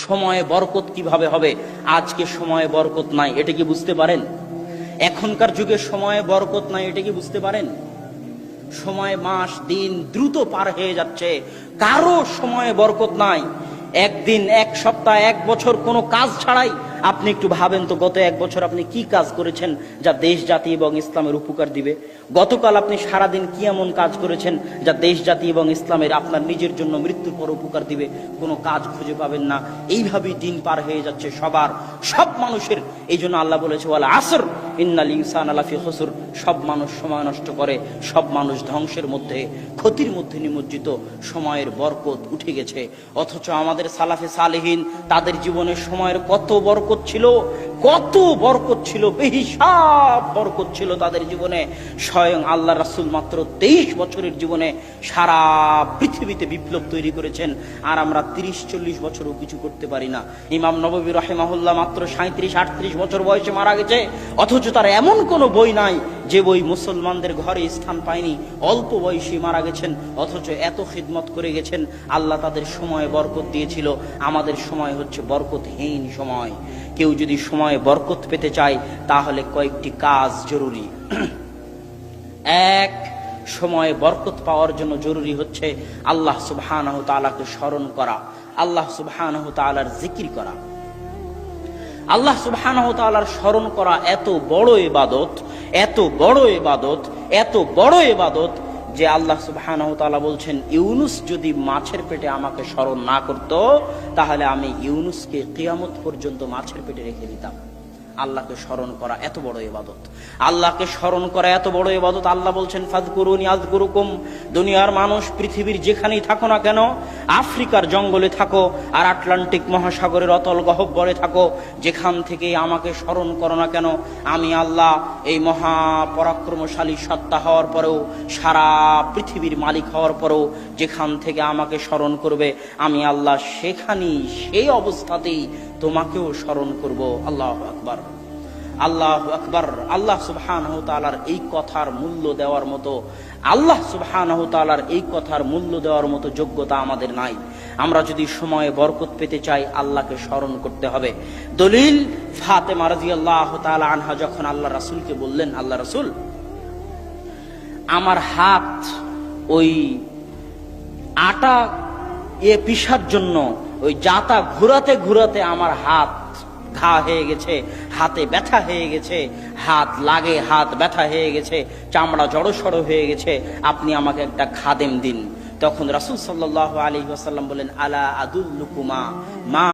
সময়ে বরকত কিভাবে হবে? আজকে সময়ে বরকত নাই, এটা কি বুঝতে পারেন? এখনকার যুগে সময়ে বরকত নাই, এটা কি বুঝতে পারেন? সময়, মাস, দিন দ্রুত পার হয়ে যাচ্ছে, কারো সময়ে বরকত নাই। একদিন, এক সপ্তাহ, এক বছর কোনো কাজ ছাড়াই আপনি একটু ভাবেন তো, গত এক বছর আপনি কি কাজ করেছেন যা দেশ জাতি এবং ইসলামের উপকার দিবে? গতকাল আপনি সারাদিন কি এমন কাজ করেছেন যা দেশ জাতি এবং ইসলামের, আপনার নিজের জন্য মৃত্যুর পর উপকার দিবে? কোনো কাজ খুঁজে পাবেন না। এইভাবেই দিন পার হয়ে যাচ্ছে সব মানুষের। এই জন্য আল্লাহ বলেছে, ওয়াল আসর ইন্নাল ইনসানা লাফি খুসর। সব মানুষ সময় নষ্ট করে, সব মানুষ ধ্বংসের মধ্যে, ক্ষতির মধ্যে নিমজ্জিত। সময়ের বরকত উঠে গেছে। অথচ আমাদের সালাফে সালেহিন, তাদের জীবনে সময়ের কত বরকত ছিল, কত বরকত ছিল, বেহিসাব বরকত ছিল তাদের জীবনে। স্বয়ং আল্লাহ রাসূল মাত্র 23 বছরের জীবনে সারা পৃথিবীতে বিপ্লব তৈরি করেছেন, আর আমরা 30-40 বছরও কিছু করতে পারি না। ইমাম নববী রাহিমাহুল্লাহ মাত্র 37-38 বছর বয়সে মারা গেছে, অথচ তার এমন কোনো বই নাই যে বই মুসলমানদের ঘরে স্থান পায়নি। অল্প বয়সী মারা গেছেন, অথচ এত খিদমত করে গেছেন। আল্লাহ তাদের সময়ে বরকত দিয়েছিল। আমাদের সময় হচ্ছে বরকতহীন সময়। কেউ যদি সময়ে বরকত পেতে চায় তাহলে কয়েকটি কাজ জরুরি। এক, সময়ে বরকত পাওয়ার জন্য জরুরি হচ্ছে আল্লাহ সুবহানাহু তাআলাকে স্মরণ করা, আল্লাহ সুবহানাহু তাআলার জিকির করা। আল্লাহ সুবহানাহু তাআলার স্মরণ করা এত বড় ইবাদত, এত বড় ইবাদত, এত বড় ইবাদত যে আল্লাহ সুবহানাহু তাআলা বলছেন, ইউনুস যদি মাছের পেটে আমাকে স্মরণ না করত তাহলে আমি ইউনুসকে কিয়ামত পর্যন্ত মাছের পেটে রেখে দিতাম। আল্লাহকে স্মরণ করা এত বড় ইবাদত, আল্লাহকে স্মরণ করা এত বড় ইবাদত। আল্লাহ বলছেন, ফাযকুরুনি আযকুরুকুম। দুনিয়ার মানুষ পৃথিবীর যেখানেই থাকো না কেন, আফ্রিকার জঙ্গলে থাকো আর আটলান্টিক মহাসাগরের অতল গহ্বরে থাকো, যেখান থেকে আমাকে স্মরণ করো না কেন, আমি আল্লাহ এই মহা পরাক্রমশালী সত্তা হওয়ার পরেও, সারা পৃথিবীর মালিক হওয়ার পরেও যেখান থেকে আমাকে স্মরণ করবে, আমি আল্লাহ সেখানেই, সেই অবস্থাতেই তোমাকেও স্মরণ করব। আল্লাহু আকবার, আল্লাহু আকবার। আল্লাহ সুবহানাহু তাআলার এই কথার মূল্য দেওয়ার মতো, আল্লাহ সুবহানাহু তাআলার এই কথার মূল্য দেওয়ার মতো যোগ্যতা আমাদের নাই। আমরা যদি সময়ে বরকত পেতে চাই, আল্লাহকে স্মরণ করতে হবে। দলিল, ফাতেমা রাদিয়াল্লাহু তাআলা আনহা যখন আল্লাহ রাসূলকে বললেন, আল্লাহ রাসূল, আমার হাত ওই আটা পিষার জন্য ওই জাতা ঘুরাতে ঘুরাতে আমার হাত ঘা হয়ে গেছে, হাতে ব্যথা হয়ে গেছে, হাত লাগে, হাত ব্যথা হয়ে গেছে, চামড়া জড়সড় হয়ে গেছে, আপনি আমাকে একটা খাদেম দিন। তখন রাসূল সাল্লাল্লাহু আলাইহি ওয়াসাল্লাম বলেন, আলা আদুল্লুকুমা মা